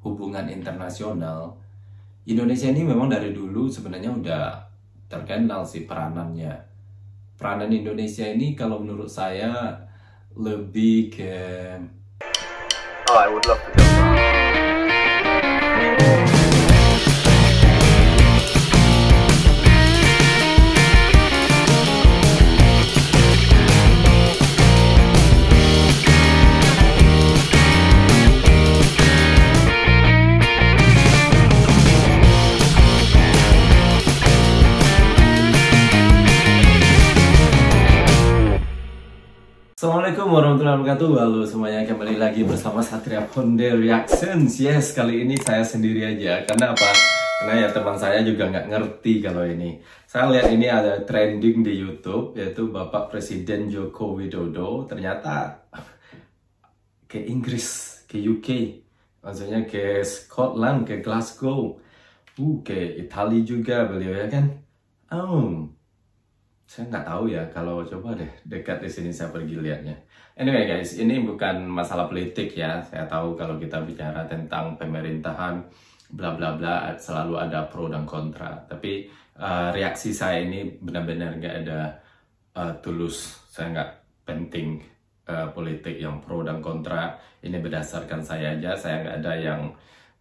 hubungan internasional, Indonesia ini memang dari dulu sebenarnya udah terkenal sih peranannya. Peranan Indonesia ini kalau menurut saya lebih ke I would love to go. Assalamualaikum warahmatullahi wabarakatuh. Halo semuanya, kembali lagi bersama Satria Ponde Reactions. Yes, kali ini saya sendiri aja. Karena apa? Karena ya teman saya juga nggak ngerti kalau ini. Saya lihat ini ada trending di YouTube, yaitu Bapak Presiden Joko Widodo ternyata ke Inggris, ke UK, maksudnya ke Scotland, ke Glasgow, ke Italia juga beliau ya kan? Saya nggak tahu ya, kalau coba deh dekat di sini saya pergi lihatnya. Anyway guys, ini bukan masalah politik ya. Saya tahu kalau kita bicara tentang pemerintahan, bla bla bla, selalu ada pro dan kontra. Tapi reaksi saya ini benar-benar nggak ada tulus. Saya nggak penting politik yang pro dan kontra. Ini berdasarkan saya aja. Saya nggak ada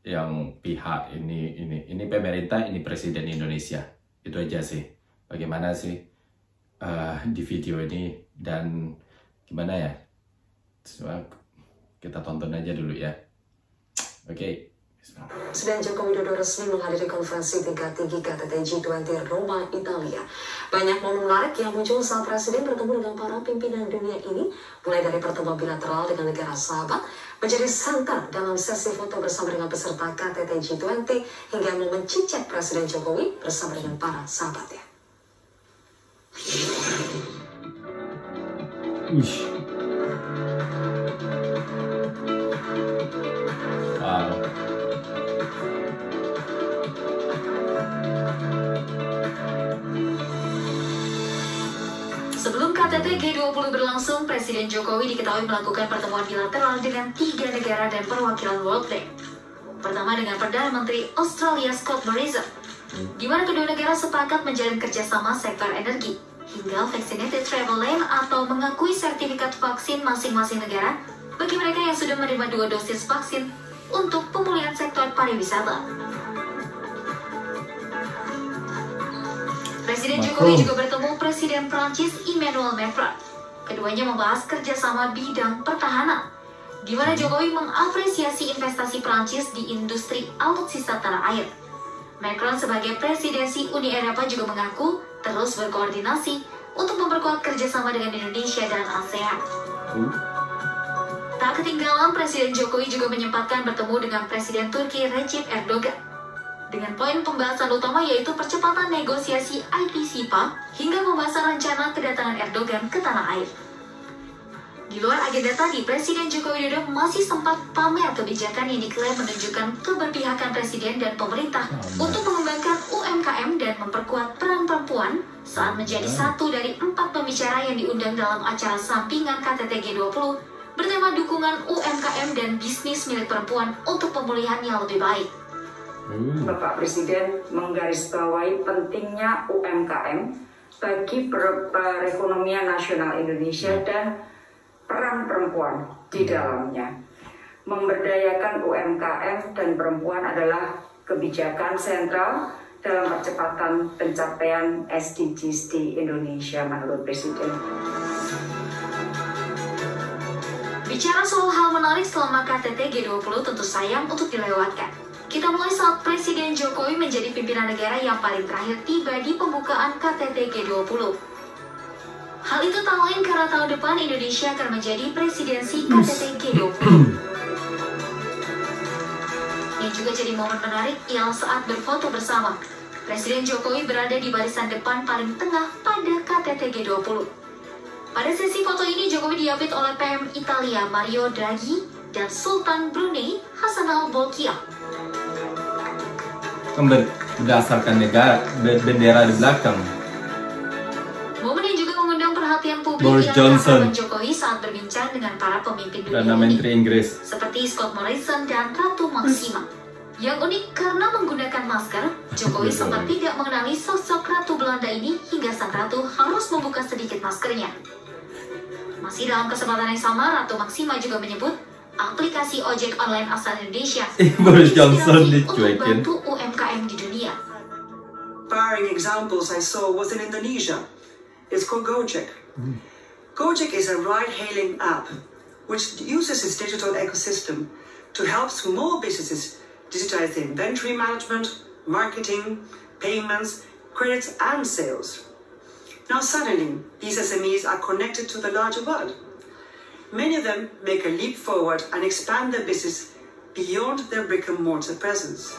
yang pihak ini pemerintah, ini presiden Indonesia. Itu aja sih. Bagaimana sih di video ini, dan gimana ya, kita tonton aja dulu ya. Oke. Presiden Joko Widodo resmi menghadiri konferensi tingkat tinggi KTT G20 Roma, Italia. Banyak momen menarik yang muncul saat Presiden bertemu dengan para pimpinan dunia ini, mulai dari pertemuan bilateral dengan negara sahabat, menjadi center dalam sesi foto bersama dengan peserta KTT G20, hingga momen cincang Presiden Jokowi bersama dengan para sahabatnya. Wow. Sebelum KTT G20 berlangsung, Presiden Jokowi diketahui melakukan pertemuan bilateral dengan 3 negara dan perwakilan World Bank. Pertama dengan Perdana Menteri Australia Scott Morrison, di mana kedua negara sepakat menjalin kerjasama sektor energi, hingga vaccinated travel lane atau mengakui sertifikat vaksin masing-masing negara bagi mereka yang sudah menerima 2 dosis vaksin untuk pemulihan sektor pariwisata. Presiden Jokowi juga bertemu Presiden Prancis Emmanuel Macron. Keduanya membahas kerjasama bidang pertahanan, di mana Jokowi mengapresiasi investasi Prancis di industri alutsista tanah air. Macron sebagai presidensi Uni Eropa juga mengaku terus berkoordinasi untuk memperkuat kerjasama dengan Indonesia dan ASEAN. Tak ketinggalan, Presiden Jokowi juga menyempatkan bertemu dengan Presiden Turki Recep Erdogan, dengan poin pembahasan utama yaitu percepatan negosiasi IPCPA hingga pembahasan rencana kedatangan Erdogan ke tanah air. Di luar agenda tadi, Presiden Joko Widodo masih sempat pamer kebijakan yang diklaim menunjukkan keberpihakan Presiden dan pemerintah untuk mengembangkan UMKM dan memperkuat peran perempuan saat menjadi satu dari 4 pembicara yang diundang dalam acara sampingan KTT G20 bertema dukungan UMKM dan bisnis milik perempuan untuk pemulihan yang lebih baik. Bapak Presiden menggarisbawahi pentingnya UMKM bagi perekonomian nasional Indonesia dan peran perempuan di dalamnya. Memberdayakan UMKM dan perempuan adalah kebijakan sentral dalam percepatan pencapaian SDGs di Indonesia menurut Presiden. Bicara soal hal menarik selama KTT G20 tentu sayang untuk dilewatkan. Kita mulai saat Presiden Jokowi menjadi pimpinan negara yang paling terakhir tiba di pembukaan KTT G20. Hal itu tak lain karena tahun depan Indonesia akan menjadi presidensi KTT G20. Yang juga jadi momen menarik ialah saat berfoto bersama. Presiden Jokowi berada di barisan depan paling tengah pada KTT G20. Pada sesi foto ini Jokowi diapit oleh PM Italia Mario Draghi dan Sultan Brunei Hassanal Bolkiah. Berdasarkan negara bendera di belakang. Momen yang juga mengundang perhatian publik Boris ialah Johnson Jokowi saat berbincang dilakukan dengan para pemimpin dunia Perdana Menteri ini, Inggris. seperti Scott Morrison dan Ratu Maxima. Yang unik karena menggunakan masker, Jokowi sempat tidak mengenali sosok Ratu Belanda ini hingga sang Ratu harus membuka sedikit maskernya. Masih dalam kesempatan yang sama, Ratu Maxima juga menyebut aplikasi ojek online asal Indonesia Boris Johnson untuk dicuekin. membantu UMKM di dunia. Inspiring examples I saw was in Indonesia. It's called Gojek. Gojek is a ride-hailing app which uses its digital ecosystem to help small businesses digitize their inventory management, marketing, payments, credits, and sales. Now suddenly, these SMEs are connected to the larger world. Many of them make a leap forward and expand their business beyond their brick-and-mortar presence.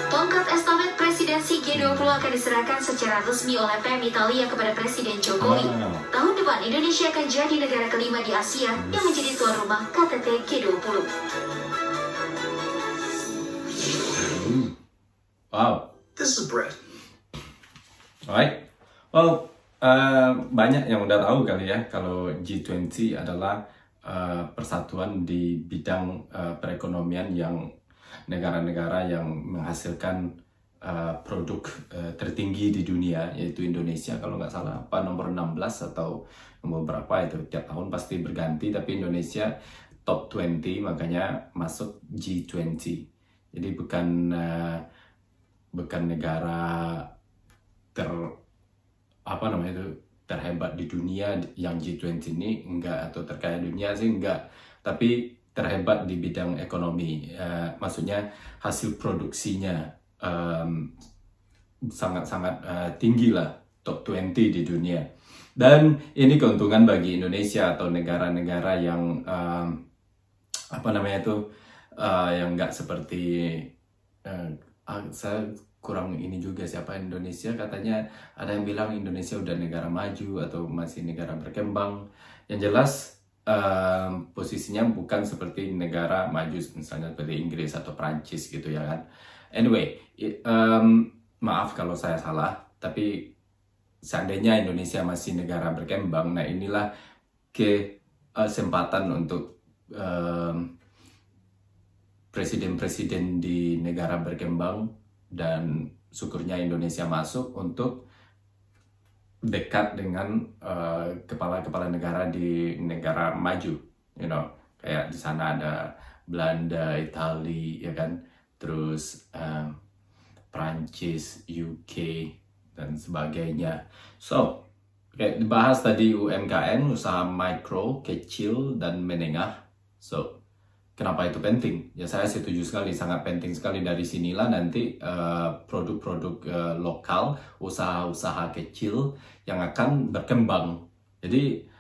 Tongkat estafet presidensi G20 akan diserahkan secara resmi oleh PM Italia kepada Presiden Jokowi. Tahun depan, Indonesia akan jadi negara kelima di Asia yang menjadi tuan rumah KTT G20. Wow. This is Brett. Alright. Well, banyak yang udah tahu kali ya kalau G20 adalah persatuan di bidang perekonomian yang negara-negara yang menghasilkan produk tertinggi di dunia, yaitu Indonesia kalau nggak salah nomor 16 atau nomor berapa itu, tiap tahun pasti berganti, tapi Indonesia top 20 makanya masuk G20. Jadi bukan negara terhebat di dunia yang G20 ini enggak, atau terkaya dunia sih enggak, tapi terhebat di bidang ekonomi. Maksudnya hasil produksinya sangat-sangat tinggi lah, top 20 di dunia. Dan ini keuntungan bagi Indonesia atau negara-negara yang yang nggak seperti saya kurang ini juga siapa Indonesia, katanya ada yang bilang Indonesia udah negara maju atau masih negara berkembang. Yang jelas posisinya bukan seperti negara maju misalnya seperti Inggris atau Prancis gitu ya kan. Anyway, maaf kalau saya salah, tapi seandainya Indonesia masih negara berkembang, nah inilah kesempatan untuk presiden-presiden di negara berkembang, dan syukurnya Indonesia masuk untuk dekat dengan kepala-kepala negara di negara maju, kayak di sana ada Belanda, Italia, ya kan, terus Prancis, UK dan sebagainya. So, kayak dibahas tadi UMKM, usaha mikro, kecil dan menengah. So, kenapa itu penting? Ya saya setuju sekali, sangat penting sekali. Dari sinilah nanti produk-produk lokal, usaha-usaha kecil yang akan berkembang. Jadi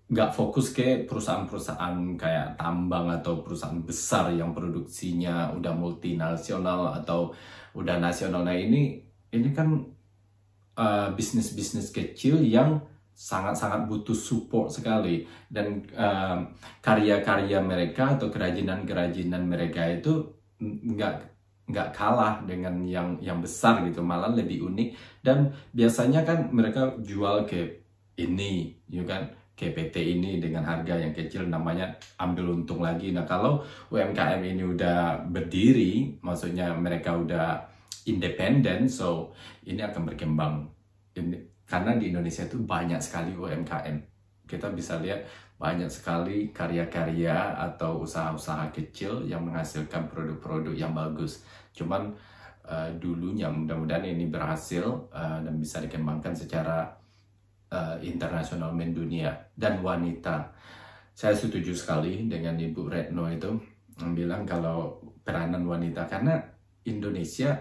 nggak fokus ke perusahaan-perusahaan kayak tambang atau perusahaan besar yang produksinya udah multinasional atau udah nasional. Nah ini kan bisnis-bisnis kecil yang sangat-sangat butuh support sekali, dan karya-karya mereka atau kerajinan-kerajinan mereka itu nggak kalah dengan yang besar gitu, malah lebih unik. Dan biasanya kan mereka jual ke ini, kan, ke PT ini dengan harga yang kecil, namanya ambil untung lagi. Nah kalau UMKM ini udah berdiri, maksudnya mereka udah independen, so ini akan berkembang. Karena di Indonesia itu banyak sekali UMKM. Kita bisa lihat banyak sekali karya-karya atau usaha-usaha kecil yang menghasilkan produk-produk yang bagus. Cuman dulunya mudah-mudahan ini berhasil dan bisa dikembangkan secara internasional mendunia. Dan wanita, saya setuju sekali dengan Ibu Retno itu yang bilang kalau peranan wanita, karena Indonesia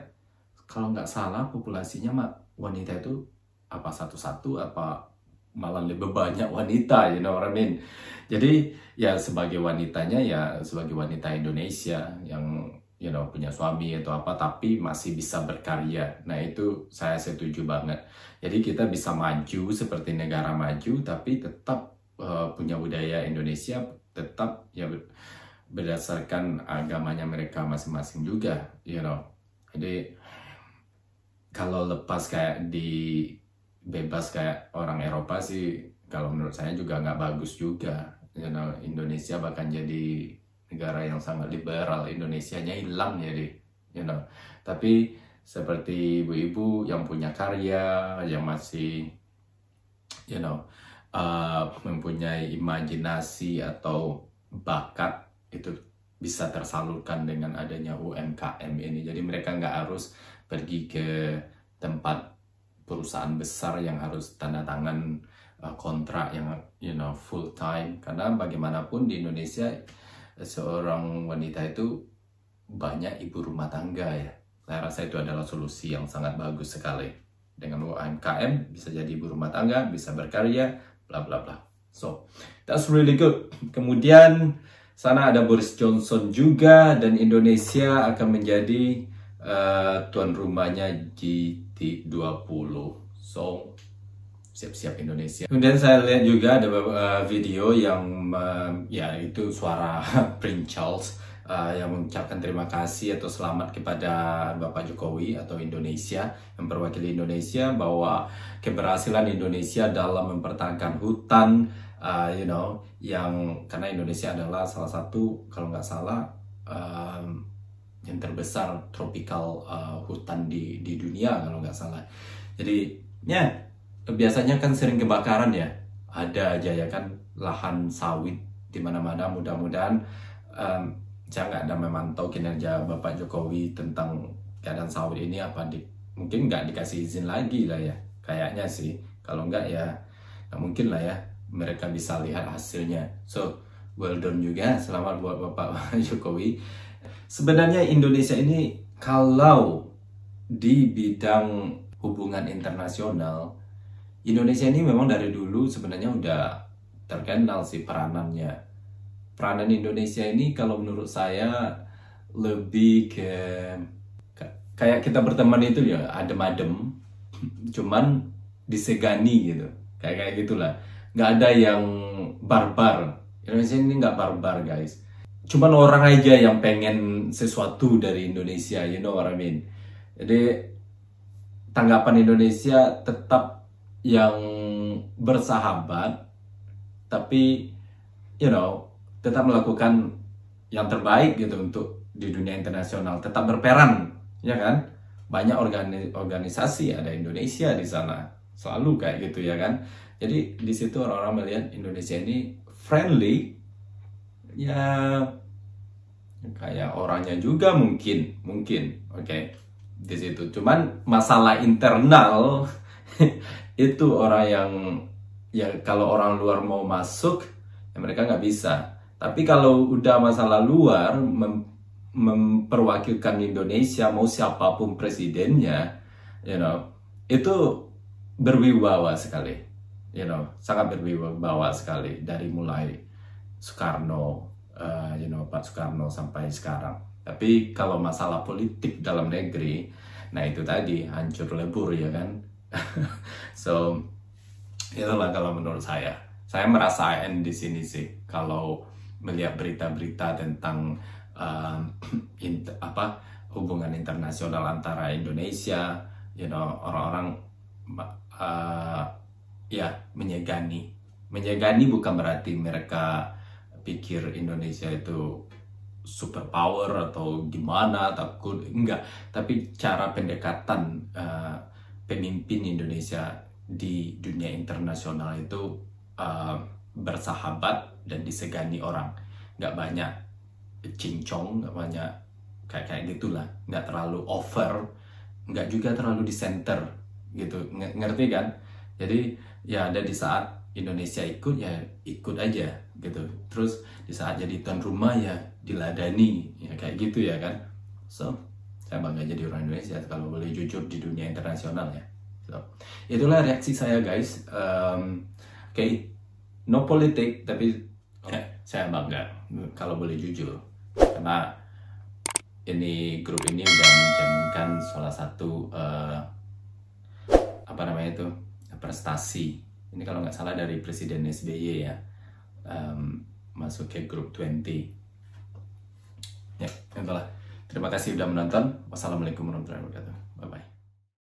kalau nggak salah populasinya wanita itu apa satu-satu, apa malah lebih banyak wanita, you know what I mean. Jadi ya sebagai wanitanya, ya sebagai wanita Indonesia yang punya suami atau apa tapi masih bisa berkarya. Nah itu saya setuju banget. Jadi kita bisa maju seperti negara maju tapi tetap punya budaya Indonesia, tetap ya berdasarkan agamanya mereka masing-masing juga, Jadi kalau lepas kayak bebas kayak orang Eropa sih, kalau menurut saya juga nggak bagus juga. Indonesia bahkan jadi negara yang sangat liberal, Indonesianya hilang jadi, Tapi seperti ibu-ibu yang punya karya, yang masih, mempunyai imajinasi atau bakat, itu bisa tersalurkan dengan adanya UMKM ini. Jadi mereka nggak harus pergi ke tempat perusahaan besar yang harus tanda tangan kontrak yang full time, karena bagaimanapun di Indonesia seorang wanita itu banyak ibu rumah tangga ya. Saya rasa itu adalah solusi yang sangat bagus sekali. Dengan UMKM bisa jadi ibu rumah tangga, bisa berkarya, bla bla bla. So that's really good. Kemudian sana ada Boris Johnson juga, dan Indonesia akan menjadi tuan rumahnya G20. So siap-siap Indonesia. Kemudian saya lihat juga ada video yang ya itu suara Prince Charles yang mengucapkan terima kasih atau selamat kepada Bapak Jokowi atau Indonesia yang berwakili Indonesia, bahwa keberhasilan Indonesia dalam mempertahankan hutan, yang karena Indonesia adalah salah satu, kalau nggak salah, yang terbesar tropical hutan di dunia kalau nggak salah. Jadi ya biasanya kan sering kebakaran ya, ada aja ya kan lahan sawit di mana-mana. Mudah-mudahan saya nggak ada memantau kinerja Bapak Jokowi tentang keadaan sawit ini, mungkin nggak dikasih izin lagi lah ya, kayaknya sih. Kalau nggak ya nggak mungkin lah ya mereka bisa lihat hasilnya. So well done juga, selamat buat Bapak Jokowi. Sebenarnya Indonesia ini kalau di bidang hubungan internasional, Indonesia ini memang dari dulu sebenarnya udah terkenal sih peranannya. Peranan Indonesia ini kalau menurut saya lebih kayak kita berteman itu ya adem-adem, cuman disegani gitu, kayak gitulah. Nggak ada yang barbar. Indonesia ini nggak barbar guys. Cuman orang aja yang pengen sesuatu dari Indonesia, you know what I mean. Jadi tanggapan Indonesia tetap yang bersahabat, tapi tetap melakukan yang terbaik gitu untuk di dunia internasional, tetap berperan, ya kan? Banyak organisasi ada Indonesia di sana, selalu kayak gitu ya kan. Jadi di situ orang-orang melihat Indonesia ini friendly, ya kayak orangnya juga mungkin, oke, di situ. Cuman masalah internal itu orang yang ya kalau orang luar mau masuk ya mereka nggak bisa. Tapi kalau udah masalah luar memperwakilkan Indonesia, mau siapapun presidennya, itu berwibawa sekali, sangat berwibawa sekali dari mulai Soekarno, Pak Soekarno sampai sekarang. Tapi kalau masalah politik dalam negeri, nah itu tadi hancur lebur ya kan. So itulah kalau menurut saya merasakan di sini sih kalau melihat berita-berita tentang hubungan internasional antara Indonesia, orang-orang menyegani bukan berarti mereka pikir Indonesia itu superpower atau gimana, takut enggak, tapi cara pendekatan pemimpin Indonesia di dunia internasional itu bersahabat dan disegani orang, nggak banyak cincong, nggak banyak kayak gitulah, nggak terlalu over, nggak juga terlalu di center gitu, ngerti kan? Jadi ya ada di saat Indonesia ikut ya ikut aja gitu, terus di saat jadi tuan rumah ya diladani ya kayak gitu ya kan. So saya bangga jadi orang Indonesia kalau boleh jujur di dunia internasional ya. So itulah reaksi saya guys. Oke. No politik, tapi saya bangga kalau boleh jujur, karena ini grup ini udah mencerminkan salah satu prestasi. Ini kalau nggak salah dari Presiden SBY ya, masuk ke grup 20. Ya, itulah. Terima kasih sudah menonton. Wassalamualaikum warahmatullahi wabarakatuh. Bye bye.